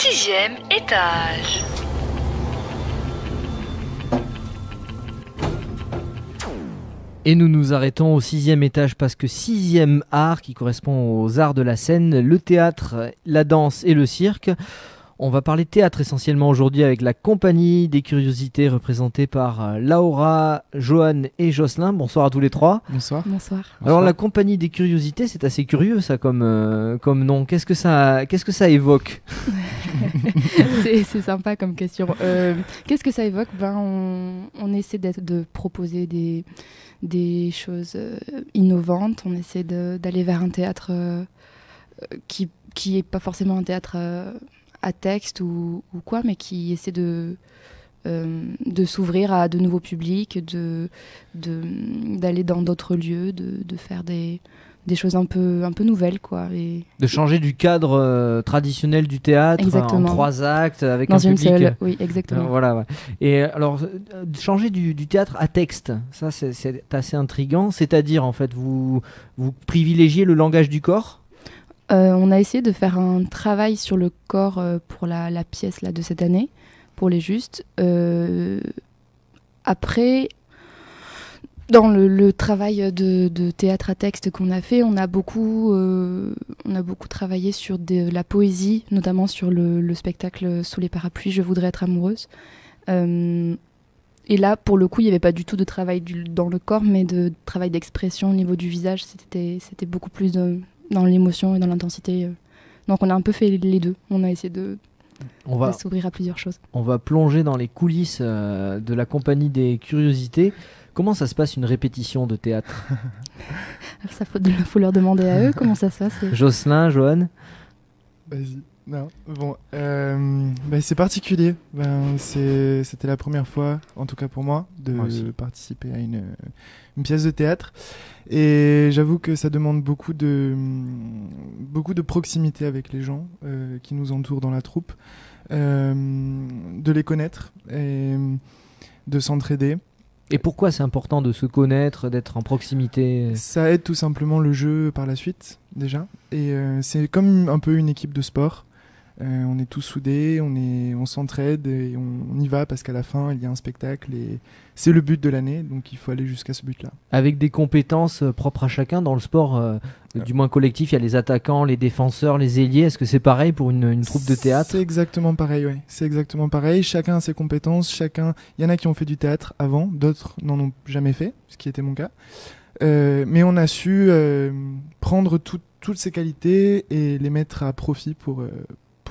6e étage. Et nous nous arrêtons au 6e étage parce que 6e art qui correspond aux arts de la scène, le théâtre, la danse et le cirque. On va parler théâtre essentiellement aujourd'hui avec la compagnie des curiosités représentée par Laura, Johan et Jocelyn. Bonsoir à tous les trois. Bonsoir. Bonsoir. Alors la compagnie des curiosités, c'est assez curieux ça comme nom. Qu'est-ce que ça évoque? C'est sympa comme question. Qu'est-ce que ça évoque? On essaie de proposer des choses innovantes. On essaie d'aller vers un théâtre qui est pas forcément un théâtre à texte ou quoi, mais qui essaie de s'ouvrir à de nouveaux publics, d'aller dans d'autres lieux, de faire des choses un peu nouvelles, quoi. Et de changer du cadre traditionnel du théâtre. Exactement. En 3 actes avec dans un une public. seule, oui, exactement. Voilà, ouais. Et alors, changer du théâtre à texte, ça c'est assez intriguant. C'est-à-dire, en fait, vous privilégiez le langage du corps? On a essayé de faire un travail sur le corps pour la pièce là, de cette année, pour les justes. Après, dans le travail de théâtre à texte qu'on a fait, on a beaucoup travaillé sur de la poésie, notamment sur le spectacle Sous les parapluies, Je voudrais être amoureuse. Et là, pour le coup, il n'y avait pas du tout de travail dans le corps, mais de travail d'expression au niveau du visage. C'était beaucoup plus dans l'émotion et dans l'intensité. Donc on a un peu fait les deux. On a essayé de s'ouvrir à plusieurs choses. On va plonger dans les coulisses de la compagnie des curiosités. Comment ça se passe une répétition de théâtre? Ça faut leur demander à eux comment ça se passe. Jocelyn, Johan? Vas-y. Non. Bon, c'est particulier. C'était la première fois, en tout cas pour moi, de participer à une pièce de théâtre. Et j'avoue que ça demande beaucoup de proximité avec les gens qui nous entourent dans la troupe, de les connaître et de s'entraider. Et pourquoi c'est important de se connaître, d'être en proximité? Ça aide tout simplement le jeu par la suite, déjà. Et c'est comme un peu une équipe de sport. On est tous soudés, on s'entraide et on y va parce qu'à la fin, il y a un spectacle et c'est le but de l'année, donc il faut aller jusqu'à ce but-là. Avec des compétences propres à chacun dans le sport, du moins collectif, il y a les attaquants, les défenseurs, les ailiers. Est-ce que c'est pareil pour une troupe de théâtre? C'est exactement pareil, oui. C'est exactement pareil. Chacun a ses compétences. Il y en a qui ont fait du théâtre avant, d'autres n'en ont jamais fait, ce qui était mon cas. Mais on a su prendre toutes ces qualités et les mettre à profit pour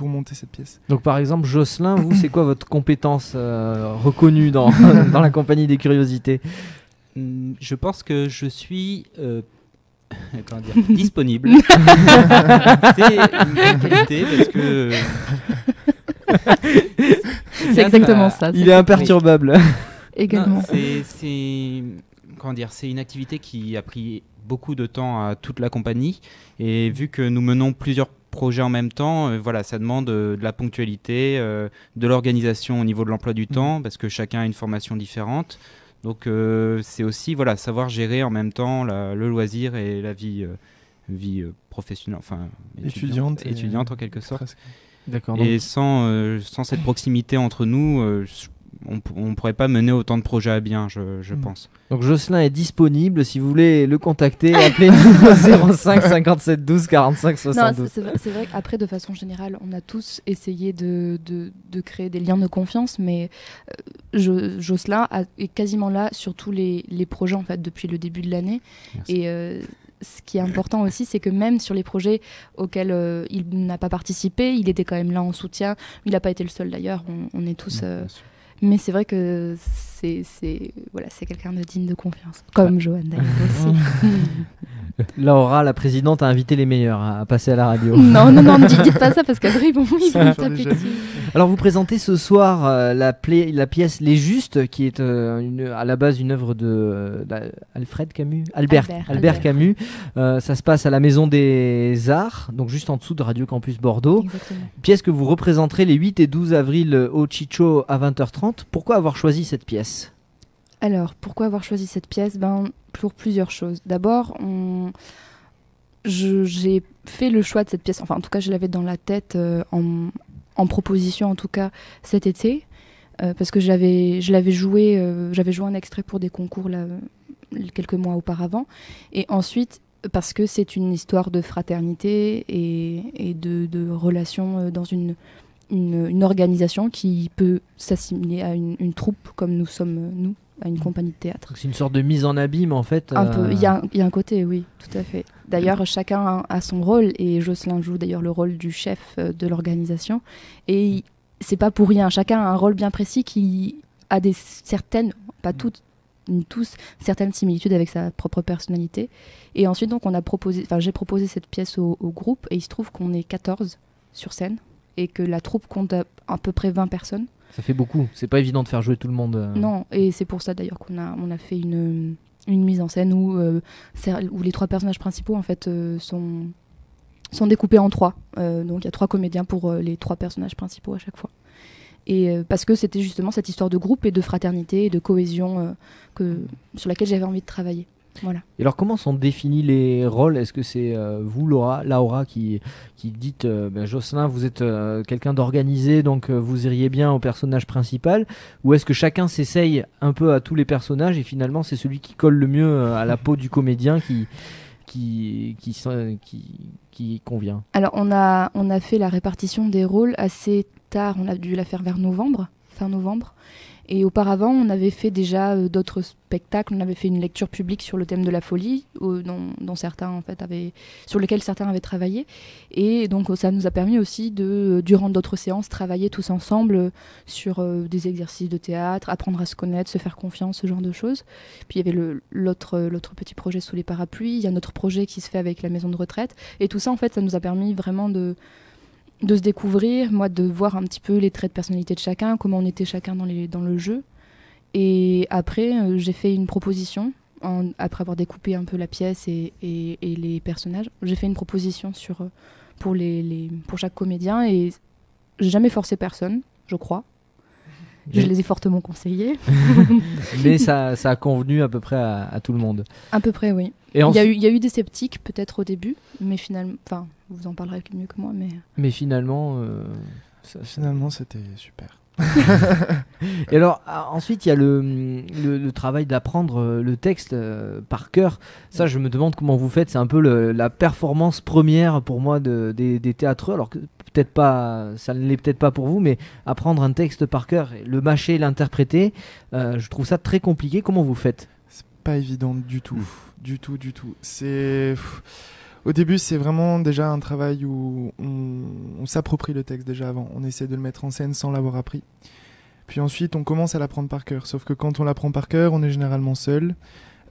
monter cette pièce. Donc par exemple, Jocelyn, vous, c'est quoi votre compétence reconnue dans la compagnie des curiosités? Je pense que je suis disponible. C'est une bonne qualité parce que c'est exactement ça. Il est imperturbable. Également. Non, c'est une activité qui a pris beaucoup de temps à toute la compagnie et vu que nous menons plusieurs projets en même temps, ça demande de la ponctualité, de l'organisation au niveau de l'emploi du temps parce que chacun a une formation différente. Donc c'est aussi savoir gérer en même temps le loisir et la vie professionnelle, enfin étudiante en quelque sorte. Presque. D'accord. Et sans cette proximité entre nous, on ne pourrait pas mener autant de projets à bien, je pense. Donc Jocelyn est disponible, si vous voulez le contacter, appelez-nous au 05 57 12 45 72. Non, c'est vrai qu'après, de façon générale, on a tous essayé de créer des liens de confiance, mais Jocelyn est quasiment là sur tous les projets en fait, depuis le début de l'année. Merci. Et ce qui est important aussi, c'est que même sur les projets auxquels il n'a pas participé, il était quand même là en soutien. Il n'a pas été le seul d'ailleurs, on est tous... Mais c'est vrai que c'est quelqu'un de digne de confiance, comme Johan d'ailleurs aussi. Laura, la présidente, a invité les meilleurs à passer à la radio. Non, ne dites pas ça parce qu'après ils vont me taper dessus. Alors vous présentez ce soir la pièce Les Justes, qui est à la base une œuvre Albert Camus. Ça se passe à la Maison des Arts, donc juste en dessous de Radio Campus Bordeaux. Exactement. Pièce que vous représenterez les 8 et 12 avril au Chicho à 20h30. Pourquoi avoir choisi cette pièce? Alors, pourquoi avoir choisi cette pièce? Pour plusieurs choses. D'abord, j'ai fait le choix de cette pièce, enfin en tout cas je l'avais dans la tête en proposition en tout cas cet été, parce que je l'avais joué un extrait pour des concours là, quelques mois auparavant, et ensuite parce que c'est une histoire de fraternité et de relations dans une organisation qui peut s'assimiler à une troupe comme nous sommes nous, à une compagnie de théâtre. Donc c'est une sorte de mise en abîme en fait. Un peu, il y a un côté, oui, tout à fait. D'ailleurs, chacun a son rôle, et Jocelyn joue d'ailleurs le rôle du chef de l'organisation, et c'est pas pour rien. Chacun a un rôle bien précis qui a certaines, pas toutes, ni tous, certaines similitudes avec sa propre personnalité. Et ensuite, donc, j'ai proposé cette pièce au groupe, et il se trouve qu'on est 14 sur scène, et que la troupe compte à peu près 20 personnes. Ça fait beaucoup, c'est pas évident de faire jouer tout le monde. Non, et c'est pour ça d'ailleurs qu'on a fait une mise en scène où les 3 personnages principaux en fait sont découpés en 3. Donc il y a 3 comédiens pour les 3 personnages principaux à chaque fois. Et parce que c'était justement cette histoire de groupe et de fraternité et de cohésion sur laquelle j'avais envie de travailler. Voilà. Et alors comment sont définis les rôles? Est-ce que c'est vous, Laura, qui dites Jocelyn, vous êtes quelqu'un d'organisé, donc vous iriez bien au personnage principal, ou est-ce que chacun s'essaye un peu à tous les personnages et finalement c'est celui qui colle le mieux à la peau du comédien qui convient? Alors on a fait la répartition des rôles assez tard, on a dû la faire vers fin novembre. Et auparavant, on avait fait déjà d'autres spectacles. On avait fait une lecture publique sur le thème de la folie, dont certains en fait sur lequel certains avaient travaillé. Et donc, ça nous a permis aussi durant d'autres séances, travailler tous ensemble sur des exercices de théâtre, apprendre à se connaître, se faire confiance, ce genre de choses. Puis il y avait l'autre petit projet sous les parapluies. Il y a un autre projet qui se fait avec la maison de retraite. Et tout ça, en fait, ça nous a permis vraiment de se découvrir, moi de voir un petit peu les traits de personnalité de chacun, comment on était chacun dans le jeu. Et après, j'ai fait une proposition, après avoir découpé un peu la pièce et les personnages, j'ai fait une proposition pour chaque comédien, et j'ai jamais forcé personne, je crois. Je les ai fortement conseillés. Mais ça a convenu à peu près à tout le monde. À peu près, oui. Et il y a eu des sceptiques peut-être au début, mais finalement, enfin, vous en parlerez mieux que moi, mais finalement, finalement, c'était super. Et alors ensuite il y a le travail d'apprendre le texte par cœur. Ça, je me demande comment vous faites. C'est un peu la performance première pour moi des théâtreux. Alors que peut-être pas, ça ne l'est peut-être pas pour vous, mais apprendre un texte par cœur, le mâcher, l'interpréter, je trouve ça très compliqué. Comment vous faites? C'est pas évident du tout. Du tout. C'est... Au début, c'est vraiment déjà un travail où on s'approprie le texte déjà avant. On essaie de le mettre en scène sans l'avoir appris. Puis ensuite, on commence à l'apprendre par cœur. Sauf que quand on l'apprend par cœur, on est généralement seul.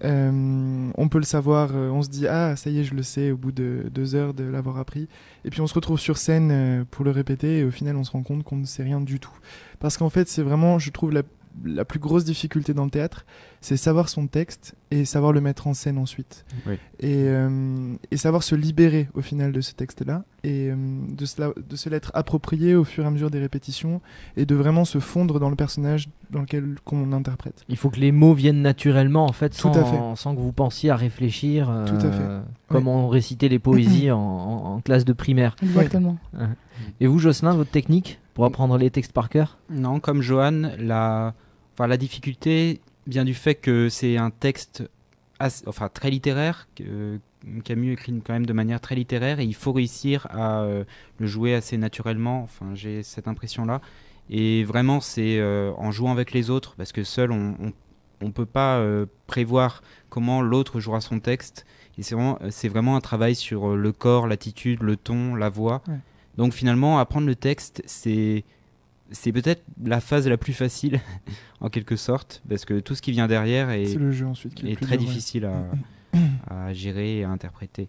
On peut le savoir, on se dit « Ah, ça y est, je le sais » au bout de 2 heures de l'avoir appris. Et puis on se retrouve sur scène pour le répéter, et au final, on se rend compte qu'on ne sait rien du tout. Parce qu'en fait, c'est vraiment, je trouve, la plus grosse difficulté dans le théâtre, c'est savoir son texte et savoir le mettre en scène ensuite. Oui. Et savoir se libérer au final de ce texte-là, et de se l'être approprié au fur et à mesure des répétitions, et de vraiment se fondre dans le personnage dans lequel qu'on interprète. Il faut que les mots viennent naturellement en fait, sans que vous pensiez à réfléchir. Tout à fait. Comme on récitait les poésies en classe de primaire. Exactement. Oui. Et vous, Jocelyn, votre technique pour apprendre les textes par cœur? Non, comme Johan, la difficulté vient du fait que c'est un texte très littéraire, Camus écrit quand même de manière très littéraire, et il faut réussir à le jouer assez naturellement. Enfin, j'ai cette impression-là. Et vraiment, c'est en jouant avec les autres, parce que seul, on peut pas prévoir comment l'autre jouera son texte. Et c'est vraiment un travail sur le corps, l'attitude, le ton, la voix. Ouais. Donc finalement, apprendre le texte, c'est peut-être la phase la plus facile, en quelque sorte, parce que tout ce qui vient derrière est le jeu ensuite qui est très difficile à gérer et à interpréter.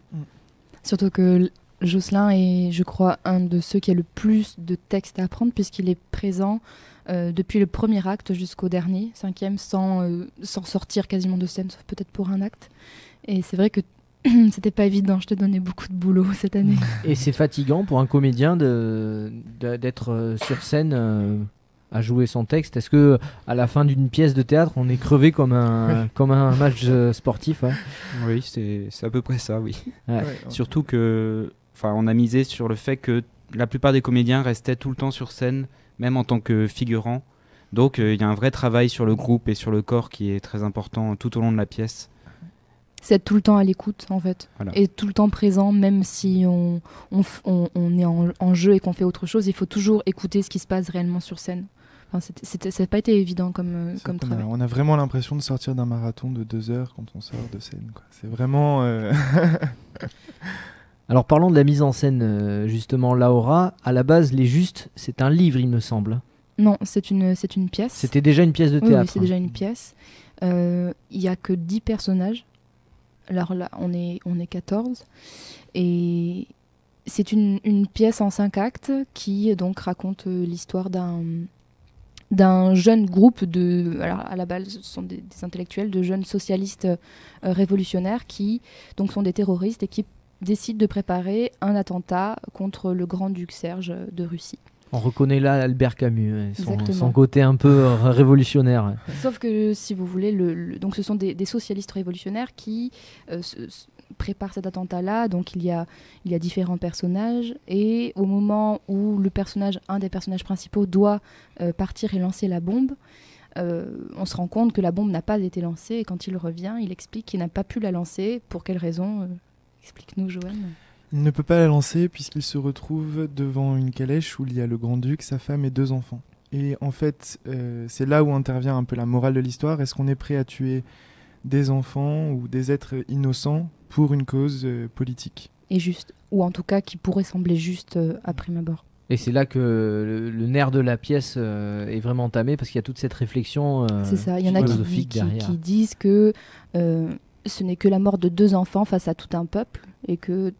Surtout que Jocelyn est, je crois, un de ceux qui a le plus de textes à apprendre, puisqu'il est présent depuis le premier acte jusqu'au dernier, 5e, sans sortir quasiment de scène, sauf peut-être pour un acte. Et c'est vrai que c'était pas évident, je t'ai donné beaucoup de boulot cette année. Et c'est fatigant pour un comédien d'être sur scène à jouer son texte. Est-ce que à la fin d'une pièce de théâtre, on est crevé comme un match sportif? Ouais. Oui, c'est à peu près ça, oui. Ouais. Surtout que, on a misé sur le fait que la plupart des comédiens restaient tout le temps sur scène, même en tant que figurants. Donc il y a un vrai travail sur le groupe et sur le corps qui est très important tout au long de la pièce. C'est être tout le temps à l'écoute en fait, Voilà. et tout le temps présent, même si on est en jeu et qu'on fait autre chose, il faut toujours écouter ce qui se passe réellement sur scène. Enfin, ça n'a pas été évident comme travail. On a vraiment l'impression de sortir d'un marathon de 2 heures quand on sort de scène, quoi. C'est vraiment... Alors parlons de la mise en scène, justement, Laura. À la base, Les Justes, c'est un livre, il me semble. Non, c'est une pièce. C'était déjà une pièce de Oui, théâtre. c'est déjà une pièce. Il n'y a que 10 personnages. Alors là, on est 14. Et c'est une pièce en 5 actes qui donc raconte l'histoire d'un jeune groupe de... Alors à la base, ce sont des intellectuels, de jeunes socialistes révolutionnaires qui donc sont des terroristes et qui décident de préparer un attentat contre le grand-duc Serge de Russie. On reconnaît là Albert Camus, Exactement. son côté un peu révolutionnaire. Ouais. Sauf que, si vous voulez, donc ce sont des socialistes révolutionnaires qui préparent cet attentat-là. Donc il y a différents personnages. Et au moment où un des personnages principaux doit partir et lancer la bombe, on se rend compte que la bombe n'a pas été lancée. Et quand il revient, il explique qu'il n'a pas pu la lancer. Pour quelle raison Explique-nous, Joanne. Il ne peut pas la lancer puisqu'il se retrouve devant une calèche où il y a le grand-duc, sa femme et 2 enfants. Et en fait, c'est là où intervient un peu la morale de l'histoire. Est-ce qu'on est prêt à tuer des enfants ou des êtres innocents pour une cause politique ? Et juste, ou en tout cas qui pourrait sembler juste à prime abord. Et c'est là que le nerf de la pièce est vraiment entamé, parce qu'il y a toute cette réflexion c'est ça, il y en a philosophique derrière. qui disent que ce n'est que la mort de 2 enfants face à tout un peuple, et que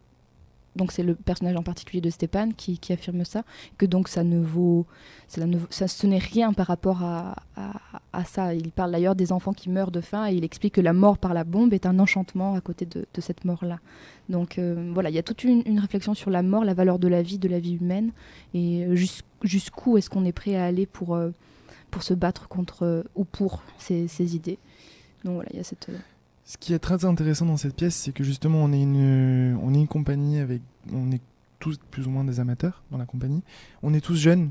donc c'est le personnage en particulier de Stéphane qui affirme ça, que donc ce n'est rien par rapport à ça. Il parle d'ailleurs des enfants qui meurent de faim, et il explique que la mort par la bombe est un enchantement à côté de cette mort-là. Donc voilà, il y a toute une réflexion sur la mort, la valeur de la vie humaine, et jusqu'où est-ce qu'on est prêt à aller pour se battre contre ou pour ces idées. Donc voilà, il y a cette... Ce qui est très intéressant dans cette pièce, c'est que justement on est une compagnie on est tous plus ou moins des amateurs dans la compagnie. On est tous jeunes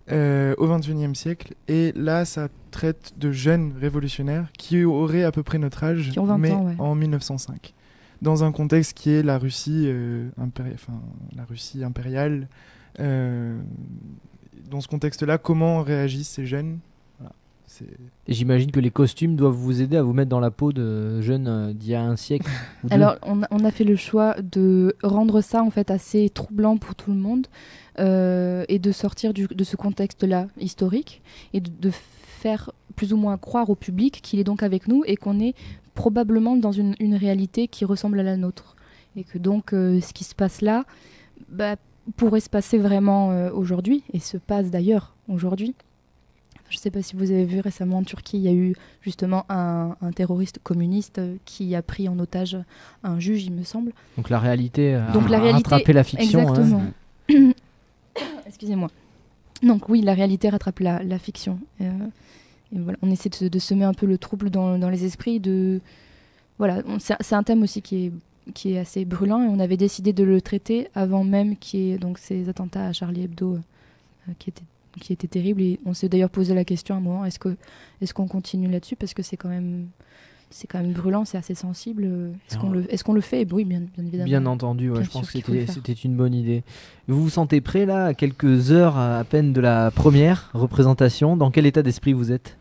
au XXIe siècle, et là ça traite de jeunes révolutionnaires qui auraient à peu près notre âge, qui ont 20 mais ans, ouais. en 1905, dans un contexte qui est la Russie, la Russie impériale. Dans ce contexte-là, comment réagissent ces jeunes ? Et j'imagine que les costumes doivent vous aider à vous mettre dans la peau de jeunes d'il y a un siècle ou deux. Alors, on a fait le choix de rendre ça en fait assez troublant pour tout le monde, et de sortir de ce contexte-là historique, et de faire plus ou moins croire au public qu'il est donc avec nous, et qu'on est probablement dans une réalité qui ressemble à la nôtre. Et que donc ce qui se passe là pourrait se passer vraiment aujourd'hui, et se passe d'ailleurs aujourd'hui. Je ne sais pas si vous avez vu récemment en Turquie, il y a eu justement un terroriste communiste qui a pris en otage un juge, il me semble. Donc la réalité a réalité, rattrapé la fiction. Exactement. Excusez-moi. Donc oui, la réalité rattrape la fiction. Et voilà, on essaie de semer un peu le trouble dans les esprits. Voilà, c'est un thème aussi qui est assez brûlant, et on avait décidé de le traiter avant même qu'il y ait donc ces attentats à Charlie Hebdo qui était terrible, et on s'est d'ailleurs posé la question à un moment, est-ce qu'on continue là-dessus, parce que c'est quand même brûlant, c'est assez sensible. Est-ce qu'on le fait? Oui, bien évidemment. Bien entendu, Bien je pense sûr que qu'il faut le c'était une bonne idée. Vous vous sentez prêt là, à quelques heures à peine de la première représentation? Dans quel état d'esprit vous êtes,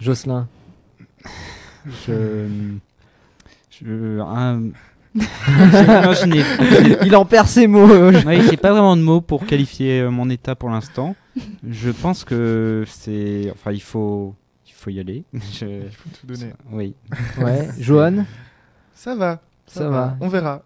Jocelyn? Il en perd ses mots. Oui, j'ai pas vraiment de mots pour qualifier mon état pour l'instant. Je pense que il faut y aller. Il faut tout donner. Oui. Ouais, Johan, Ça va. On verra. on verra.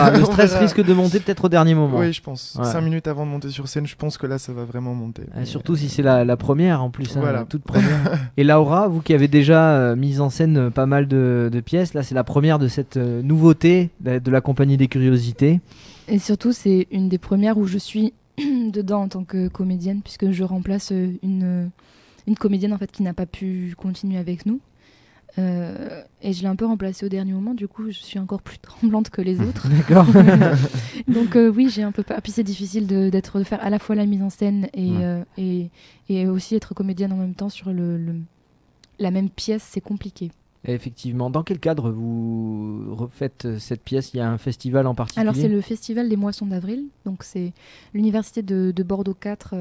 Le On stress verra. risque de monter peut-être au dernier moment. Oui, je pense. Ouais. 5 minutes avant de monter sur scène, je pense que là, ça va vraiment monter. Surtout si c'est la première en plus, Voilà. la toute première. Et Laura, vous qui avez déjà mis en scène pas mal de pièces, là c'est la première de cette nouveauté de la Compagnie des Curiosités. Et surtout, c'est une des premières où je suis dedans en tant que comédienne, puisque je remplace une comédienne en fait qui n'a pas pu continuer avec nous. Et je l'ai un peu remplacé au dernier moment, du coup je suis encore plus tremblante que les autres. D'accord. Donc oui, j'ai un peu peur. Puis c'est difficile de faire à la fois la mise en scène et aussi être comédienne en même temps sur la même pièce, c'est compliqué. Effectivement. Dans quel cadre vous refaites cette pièce? Il y a un festival en particulier? Alors c'est le festival des Moissons d'Avril, donc c'est l'université de Bordeaux 4,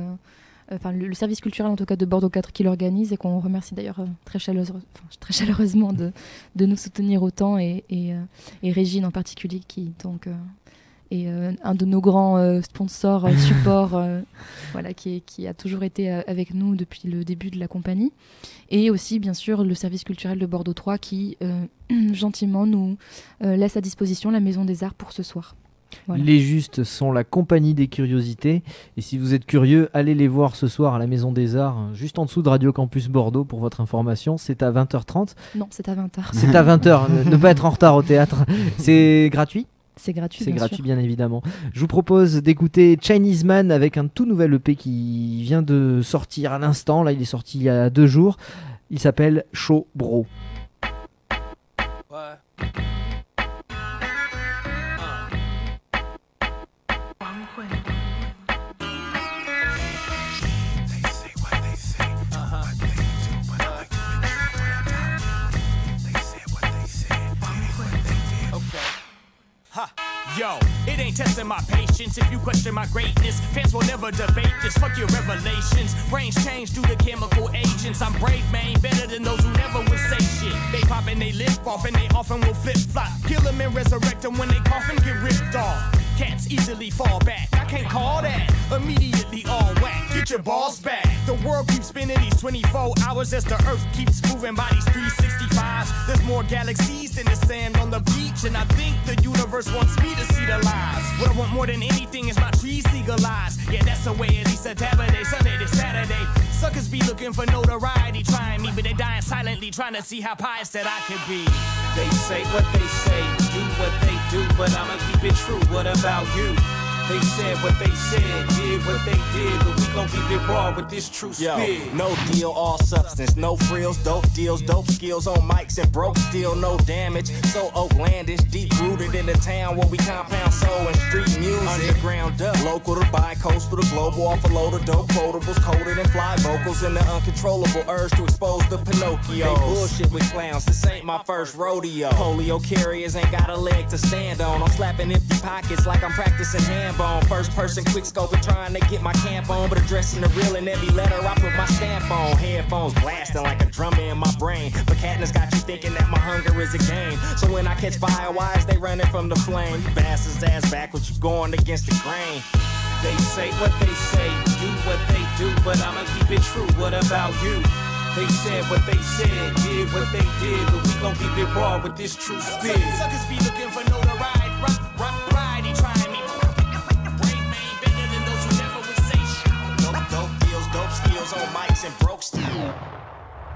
enfin le service culturel en tout cas de Bordeaux 4 qui l'organise et qu'on remercie d'ailleurs très chaleureusement de nous soutenir autant et Régine en particulier qui donc est un de nos grands sponsors support voilà, qui a toujours été avec nous depuis le début de la compagnie, et aussi bien sûr le service culturel de Bordeaux 3 qui gentiment nous laisse à disposition la Maison des Arts pour ce soir. Voilà. Les Justes sont la compagnie des curiosités, et si vous êtes curieux, allez les voir ce soir à la Maison des Arts, juste en dessous de Radio Campus Bordeaux pour votre information. C'est à 20h30. Non, c'est à 20h. C'est à 20h, ne pas être en retard au théâtre. C'est gratuit? C'est gratuit, c'est bien gratuit sûr. Bien évidemment. Je vous propose d'écouter Chinese Man avec un tout nouvel EP qui vient de sortir à l'instant. Là, il est sorti il y a 2 jours. Il s'appelle Show Bro. Ouais. Yo, it ain't testing my patience if you question my greatness. Fans will never debate this, fuck your revelations. Brains change due to chemical agents. I'm brave, man, better than those who never would say shit. They poppin' they lip off and they often will flip-flop. Kill them and resurrect them when they coffin get ripped off. Cats easily fall back, I can't call that. Immediately all whack, get your balls back. The world keeps spinning these 24 hours as the earth keeps moving by these 365s. There's more galaxies than the sand on the beach, and I think the universe wants me to see the lies. What I want more than anything is my trees legalized. Yeah, that's the way at least a Saturday, Sunday to Saturday. Suckers be looking for notoriety, trying me, but they dying silently, trying to see how pious that I could be. They say what they say, do what they do, but I'ma keep it true. What about you? They said what they said, did what they did, but we gon' keep it raw with this true spit. No deal, all substance, no frills, dope deals, dope skills on mics and broke still, no damage. So outlandish, deep rooted in the town where we compound soul and street music. Underground up, local to bi-coastal to global, off a load of dope quotables, coded and fly vocals, and the uncontrollable urge to expose the Pinocchios. They bullshit with clowns, this ain't my first rodeo. Polio carriers ain't got a leg to stand on. I'm slapping empty pockets like I'm practicing handball. First person quick scoping, trying to get my camp on, but addressing the real in every letter I put my stamp on. Headphones blasting like a drummer in my brain, but Katniss got you thinking that my hunger is a game. So when I catch fire, why is they running from the flame? You bastards ass backwards, you going against the grain. They say what they say, do what they do, but I'ma keep it true. What about you? They said what they said, did what they did, but we gon' keep it raw with this true spit. Suckers be looking for notoriety, variety, trying me. Brave man, better than those who never would say shit. Dope deals, dope skills on mics and broke steel.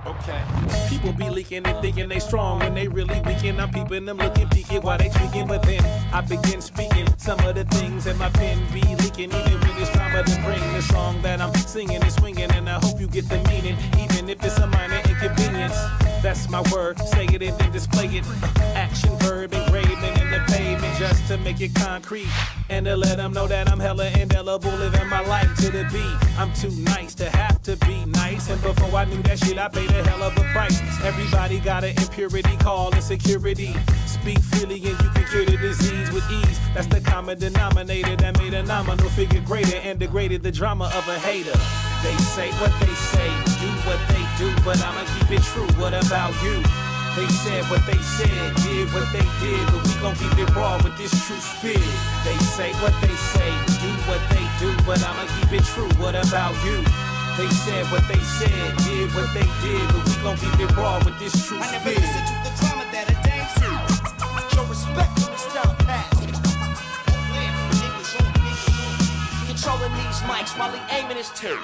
Okay. People be leaking and thinking they strong when they really weaken. I'm peeping them looking peeking while they tweaking, but then I begin speaking some of the things that my pen be leaking. Even when it's time to bring the song that I'm singing and swinging, and I hope you get the meaning, even if it's a minor inconvenience. That's my word, say it and then display it. Action verb engraving in the pavement just to make it concrete, and to let them know that I'm hella indelible, living my life to the beat. I'm too nice to have to be nice, and before I knew that shit, I paid a hell of a price. Everybody got an impurity called insecurity. Speak freely and you can cure the disease with ease. That's the common denominator that made a nominal figure greater and degraded the drama of a hater. They say what they say, do what they do, but I'ma keep it true. What about you? They said what they said, did what they did, but we gon' keep it raw with this true spit. They say what they say, do what they do, but I'ma keep it true. What about you? They said what they said, did what they did, but we gon' keep it raw with this true I spit. never listen to the drama that I dance to. Show respect to the style past. Controlling these mics while he aiming his too.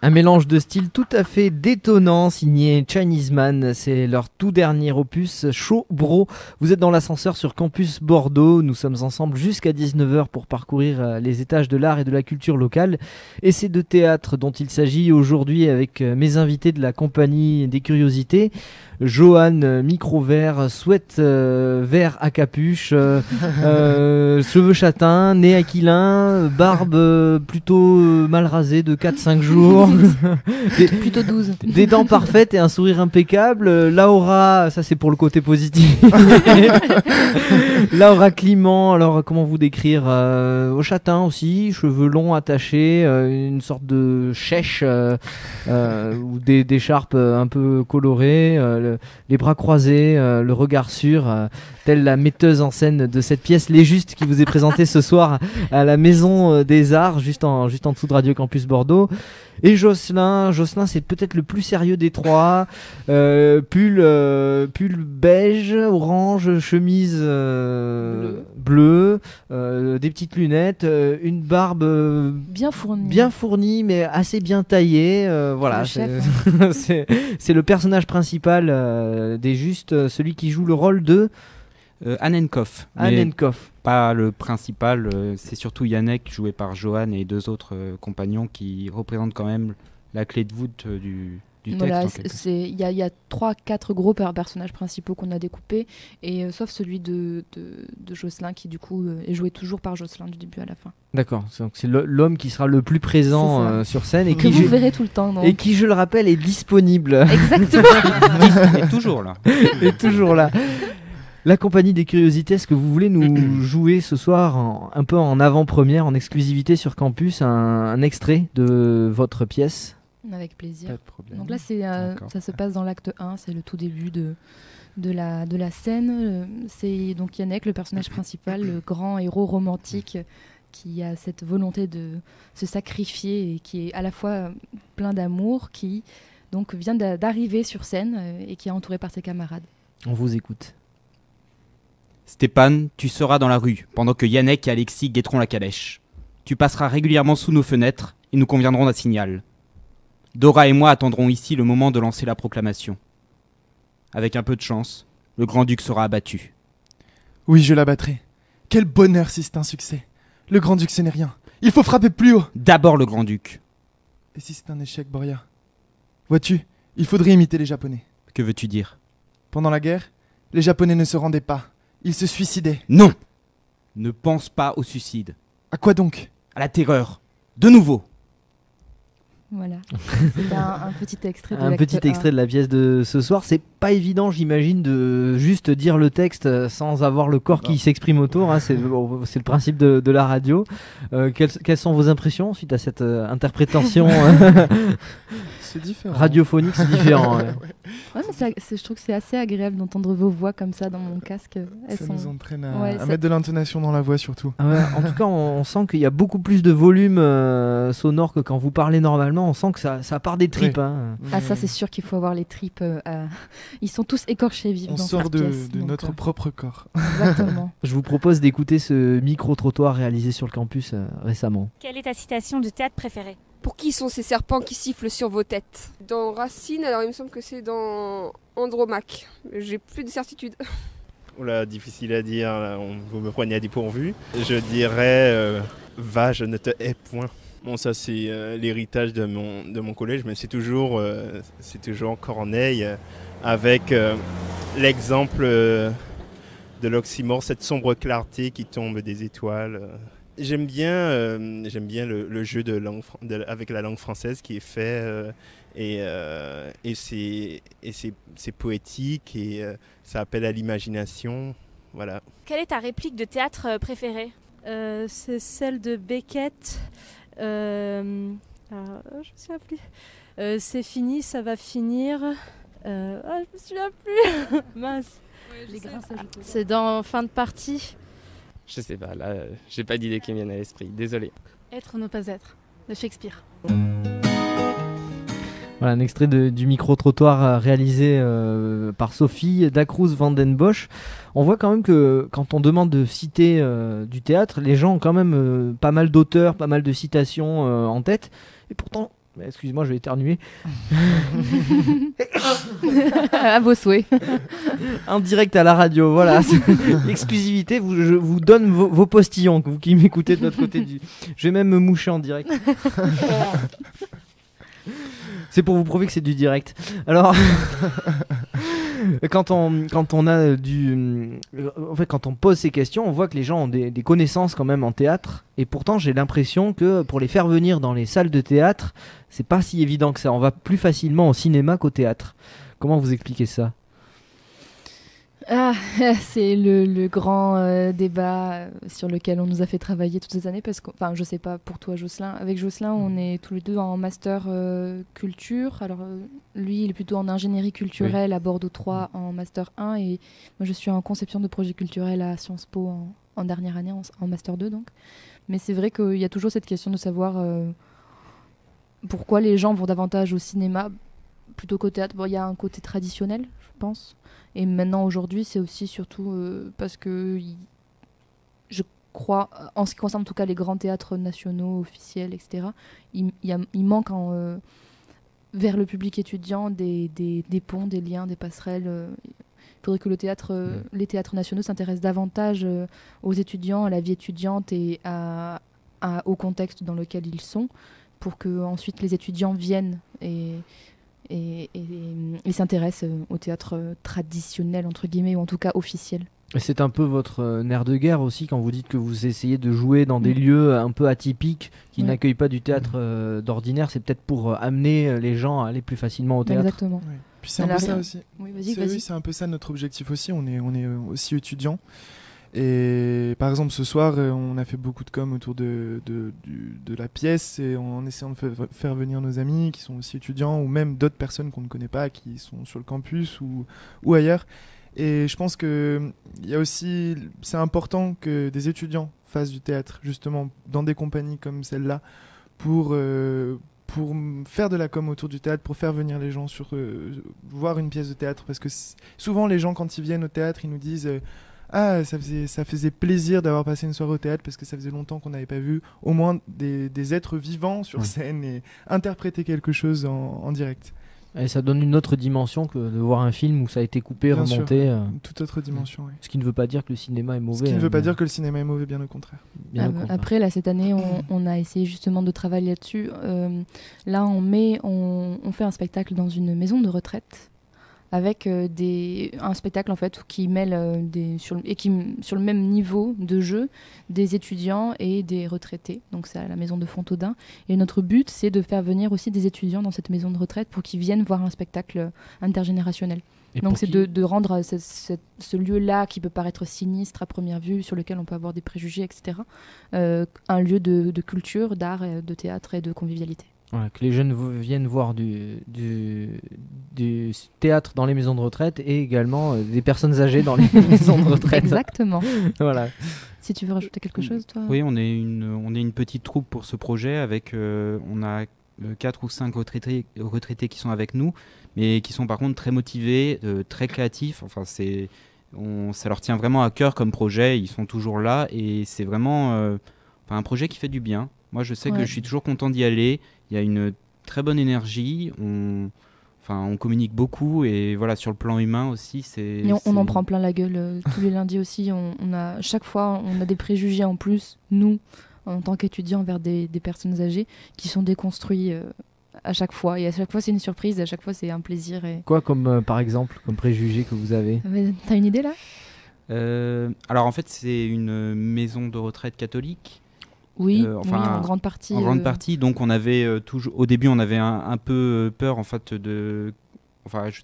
Un mélange de styles tout à fait détonnant, signé Chinese Man. C'est leur tout dernier opus, Chaud Bro. Vous êtes dans l'ascenseur sur Campus Bordeaux. Nous sommes ensemble jusqu'à 19h pour parcourir les étages de l'art et de la culture locale. Et c'est de théâtre dont il s'agit aujourd'hui avec mes invités de la compagnie des curiosités. Johan, micro vert, sweat vert à capuche, cheveux châtains, nez aquilin, barbe plutôt mal rasée de 4-5 jours. Plutôt 12. Des dents parfaites et un sourire impeccable. Laura, ça c'est pour le côté positif. Laura Climent, alors comment vous décrire au châtain aussi, cheveux longs attachés, une sorte de chèche ou d'écharpe un peu colorée, les bras croisés, le regard sûr, telle la metteuse en scène de cette pièce Les Justes qui vous est présentée ce soir à la Maison des Arts, juste en dessous de Radio Campus Bordeaux. Et Jocelyn, c'est peut-être le plus sérieux des trois. Pull beige, orange, chemise bleue, des petites lunettes, une barbe bien fournie, mais assez bien taillée. Voilà, c'est le personnage principal des Justes, celui qui joue le rôle de Annenkoff. Annenkoff. Pas le principal, c'est surtout Yannick, joué par Johan et deux autres compagnons qui représentent quand même la clé de voûte du texte. Voilà, il y a 3-4 gros personnages principaux qu'on a découpés, et sauf celui de Jocelyn qui du coup est joué toujours par Jocelyn du début à la fin. D'accord, donc c'est l'homme qui sera le plus présent sur scène et que vous verrez tout le temps. Donc. Et qui, je le rappelle, est disponible. Exactement. Il est toujours là. Il est toujours là. La compagnie des curiosités, est-ce que vous voulez nous jouer ce soir un peu en avant-première, en exclusivité sur campus, un extrait de votre pièce ? Avec plaisir. Pas de problème. Donc là, ça se passe dans l'acte 1, c'est le tout début de la scène. C'est donc Yannick, le personnage principal, le grand héros romantique qui a cette volonté de se sacrifier et qui est à la fois plein d'amour, qui donc vient d'arriver sur scène et qui est entouré par ses camarades. On vous écoute. Stéphane, tu seras dans la rue, pendant que Yannick et Alexis guetteront la calèche. Tu passeras régulièrement sous nos fenêtres, et nous conviendrons d'un signal. Dora et moi attendrons ici le moment de lancer la proclamation. Avec un peu de chance, le grand-duc sera abattu. Oui, je l'abattrai. Quel bonheur si c'est un succès. Le grand-duc, ce n'est rien. Il faut frapper plus haut. D'abord le grand-duc. Et si c'est un échec, Boria ? Vois-tu, il faudrait imiter les Japonais. Que veux-tu dire ? Pendant la guerre, les Japonais ne se rendaient pas. Ils se suicidaient. Non ! Ne pense pas au suicide. À quoi donc ? À la terreur. De nouveau. Voilà. C'est un petit extrait de Un petit extrait de la pièce de ce soir. C'est pas évident, j'imagine, de juste dire le texte sans avoir le corps qui s'exprime autour. Hein. C'est le principe de la radio. Quelles sont vos impressions suite à cette interprétation C'est différent. radiophonique? C'est différent. Ouais, mais je trouve que c'est assez agréable d'entendre vos voix comme ça dans mon casque. Ça nous entraîne à Ouais, mettre de l'intonation dans la voix surtout. Ah ouais, en tout cas, on sent qu'il y a beaucoup plus de volume sonore que quand vous parlez normalement. On sent que ça part des tripes. Oui. Hein. Ah, ça c'est sûr qu'il faut avoir les tripes. Ils sont tous écorchés vifs On dans sort cette de pièce. donc, notre propre corps. Exactement. Je vous propose d'écouter ce micro-trottoir réalisé sur le campus récemment. Quelle est ta citation de théâtre préférée ? Pour qui sont ces serpents qui sifflent sur vos têtes ? Dans Racine, alors il me semble que c'est dans Andromaque. J'ai plus de certitude. Oula, difficile à dire, là, vous me prenez à dépourvu. Je dirais va, je ne te hais point. Bon, ça c'est l'héritage de mon collège, mais c'est toujours Corneille avec l'exemple de l'oxymore, cette sombre clarté qui tombe des étoiles. J'aime bien le jeu avec la langue française qui est fait et c'est poétique et ça appelle à l'imagination. Voilà. Quelle est ta réplique de théâtre préférée ? C'est celle de Beckett. Je me souviens plus. C'est fini, ça va finir. Je me souviens plus. Mince. Les grains s'ajoutent. C'est dans Fin de partie. Je sais pas, là, j'ai pas d'idée qui me vienne à l'esprit. Désolé. Être ne pas être, de Shakespeare. Voilà un extrait du micro-trottoir réalisé par Sophie Dacruz van den Bosch. On voit quand même que quand on demande de citer du théâtre, les gens ont quand même pas mal d'auteurs, pas mal de citations en tête. Et pourtant, Excuse-moi, je vais éternuer. À vos souhaits. En direct à la radio, voilà. Exclusivité, je vous donne vos postillons, vous qui m'écoutez de l'autre côté du... Je vais même me moucher en direct. C'est pour vous prouver que c'est du direct. Alors, quand on a en fait, quand on pose ces questions, on voit que les gens ont des connaissances quand même en théâtre. Et pourtant, j'ai l'impression que pour les faire venir dans les salles de théâtre, c'est pas si évident que ça. On va plus facilement au cinéma qu'au théâtre. Comment vous expliquez ça ? Ah, c'est le grand débat sur lequel on nous a fait travailler toutes ces années parce que, enfin, je sais pas pour toi, Jocelyn. Avec Jocelyn, on est tous les deux en master culture. Alors, lui, il est plutôt en ingénierie culturelle à Bordeaux 3 en master 1 et moi, je suis en conception de projets culturels à Sciences Po en dernière année, en master 2 donc. Mais c'est vrai qu'il y a toujours cette question de savoir pourquoi les gens vont davantage au cinéma plutôt qu'au théâtre. Bon, il y a un côté traditionnel, je pense. Et maintenant, aujourd'hui, c'est aussi surtout parce que je crois, en ce qui concerne en tout cas les grands théâtres nationaux, officiels, etc., il manque vers le public étudiant des ponts, des liens, des passerelles. Il faudrait que les théâtres nationaux s'intéressent davantage aux étudiants, à la vie étudiante et au contexte dans lequel ils sont, pour que ensuite les étudiants viennent et s'intéressent au théâtre traditionnel, entre guillemets, ou en tout cas officiel. Et c'est un peu votre nerf de guerre aussi quand vous dites que vous essayez de jouer dans des lieux un peu atypiques qui n'accueillent pas du théâtre d'ordinaire. C'est peut-être pour amener les gens à aller plus facilement au théâtre. Exactement. Oui. Puis c'est un peu ça aussi. Oui, vas-y. C'est un peu ça notre objectif aussi. On est aussi étudiants. Et par exemple, ce soir, on a fait beaucoup de com autour de la pièce et en essayant de faire venir nos amis qui sont aussi étudiants ou même d'autres personnes qu'on ne connaît pas qui sont sur le campus ou ailleurs. Et je pense que il y a aussi, c'est important que des étudiants fassent du théâtre justement dans des compagnies comme celle-là pour faire de la com autour du théâtre, pour faire venir les gens voir une pièce de théâtre. Parce que souvent, les gens, quand ils viennent au théâtre, ils nous disent ça faisait plaisir d'avoir passé une soirée au théâtre parce que ça faisait longtemps qu'on n'avait pas vu au moins des êtres vivants sur scène et interpréter quelque chose en direct. Et ça donne une autre dimension que de voir un film où ça a été coupé, bien remonté. Sûr, toute autre dimension, oui. Ce qui ne veut pas dire que le cinéma est mauvais. Ce qui ne veut pas dire que le cinéma est mauvais, bien au contraire. Après, là, cette année, on a essayé justement de travailler là-dessus. Là, en mai, on fait un spectacle dans une maison de retraite avec un spectacle en fait qui mêle sur le même niveau de jeu des étudiants et des retraités. Donc c'est à la maison de Fontaudin. Et notre but, c'est de faire venir aussi des étudiants dans cette maison de retraite pour qu'ils viennent voir un spectacle intergénérationnel. Donc c'est de rendre ce lieu-là qui peut paraître sinistre à première vue, sur lequel on peut avoir des préjugés, etc., un lieu de culture, d'art, de théâtre et de convivialité. Voilà, que les jeunes viennent voir du théâtre dans les maisons de retraite et également des personnes âgées dans les maisons de retraite. Exactement. Voilà. Si tu veux rajouter quelque chose, toi. Oui, on est une petite troupe pour ce projet avec on a 4 ou 5 retraités qui sont avec nous, mais qui sont par contre très motivés, très créatifs. Enfin, ça leur tient vraiment à cœur comme projet. Ils sont toujours là et c'est vraiment un projet qui fait du bien. Moi, je sais que je suis toujours content d'y aller. Il y a une très bonne énergie. On communique beaucoup et voilà, sur le plan humain aussi, on en prend plein la gueule tous les lundis aussi. Chaque fois, on a des préjugés en plus, nous, en tant qu'étudiants, envers des personnes âgées qui sont déconstruits à chaque fois. Et à chaque fois, c'est une surprise. À chaque fois, c'est un plaisir. Quoi, par exemple, comme préjugé que vous avez ? T'as une idée là ? Alors en fait, c'est une maison de retraite catholique. Oui, en grande partie. En grande partie. Donc on avait au début, on avait un peu peur en fait je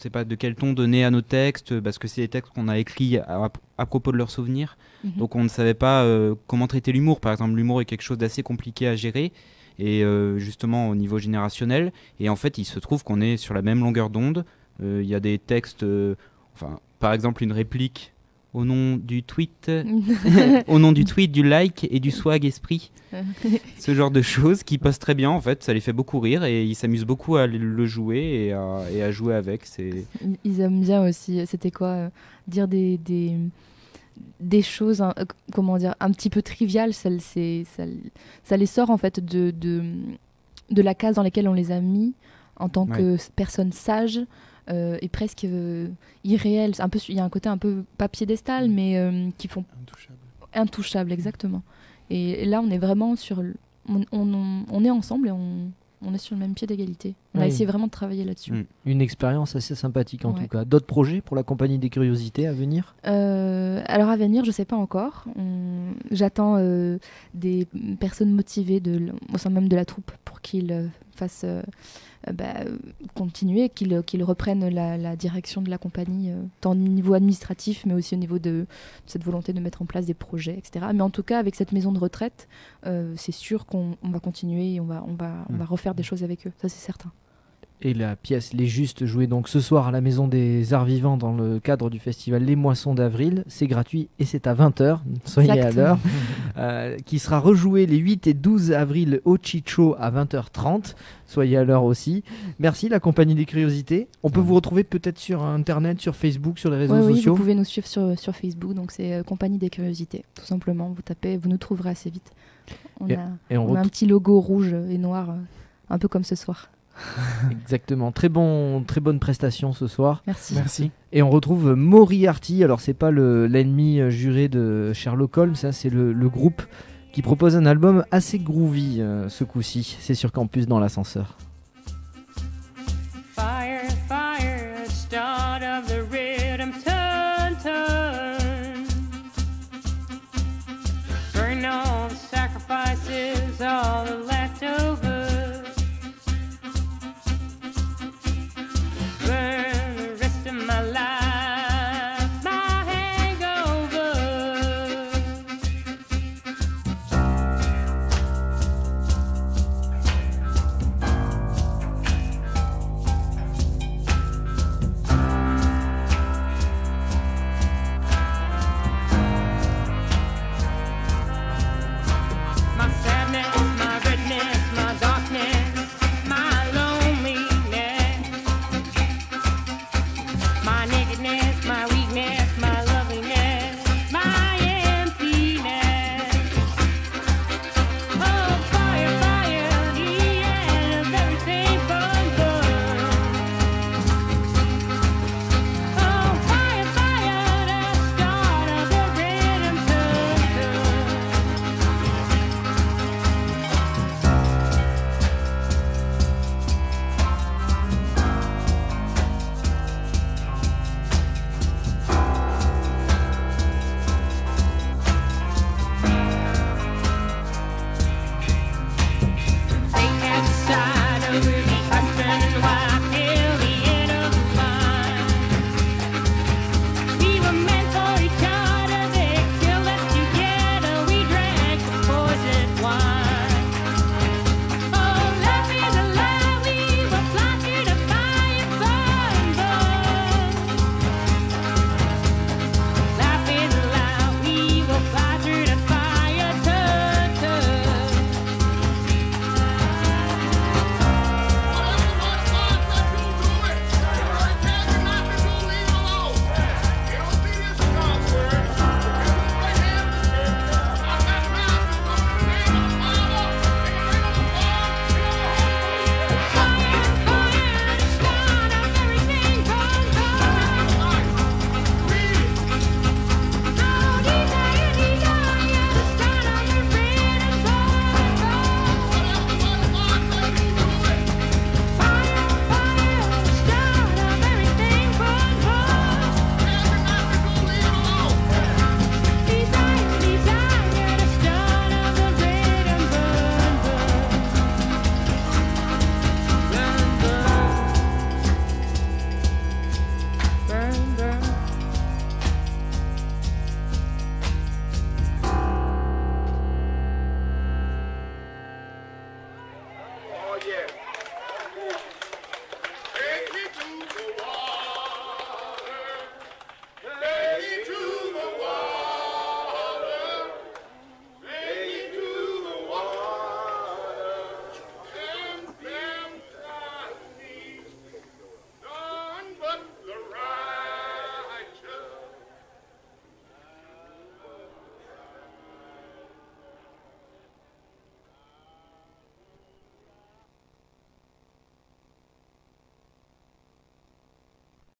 sais pas de quel ton donner à nos textes parce que c'est des textes qu'on a écrits à propos de leurs souvenirs. Donc on ne savait pas comment traiter l'humour. Par exemple, l'humour est quelque chose d'assez compliqué à gérer et justement au niveau générationnel. Et en fait, il se trouve qu'on est sur la même longueur d'onde. Il y a des textes, par exemple une réplique. Au nom du tweet, du like et du swag esprit. Ce genre de choses qui passent très bien en fait, ça les fait beaucoup rire et ils s'amusent beaucoup à le jouer et à jouer avec. Ils aiment bien aussi, c'était quoi dire des choses, un petit peu triviales, ça les sort en fait de la case dans laquelle on les a mis en tant que personnes sages et presque irréelles. Il y a un côté un peu pas piédestal, mais qui font intouchable, exactement. Et là, on est vraiment on est ensemble et on est sur le même pied d'égalité. On a essayé vraiment de travailler là-dessus. Une expérience assez sympathique en tout cas. D'autres projets pour la compagnie des curiosités à venir ? Alors à venir, je ne sais pas encore. J'attends des personnes motivées au sein même de la troupe pour qu'ils fassent continuer, qu'ils reprennent la direction de la compagnie, tant au niveau administratif, mais aussi au niveau de cette volonté de mettre en place des projets, etc. Mais en tout cas, avec cette maison de retraite, c'est sûr qu'on va continuer et on va refaire des choses avec eux, ça c'est certain. Et la pièce Les Justes, jouée donc ce soir à la Maison des Arts Vivants dans le cadre du festival Les Moissons d'Avril. C'est gratuit et c'est à 20h, soyez à l'heure. Qui sera rejoué les 8 et 12 avril au Chicho à 20h30. Soyez à l'heure aussi. Merci la compagnie des curiosités. On peut vous retrouver peut-être sur Internet, sur Facebook, sur les réseaux sociaux. Oui, vous pouvez nous suivre sur Facebook, donc c'est Compagnie des curiosités. Tout simplement, vous tapez, vous nous trouverez assez vite. On a un petit logo rouge et noir, un peu comme ce soir. Exactement, très bonne prestation ce soir. Merci. Et on retrouve Moriarty, alors c'est pas l'ennemi juré de Sherlock Holmes, ça c'est le groupe qui propose un album assez groovy ce coup-ci, c'est sur Campus dans l'ascenseur. Fire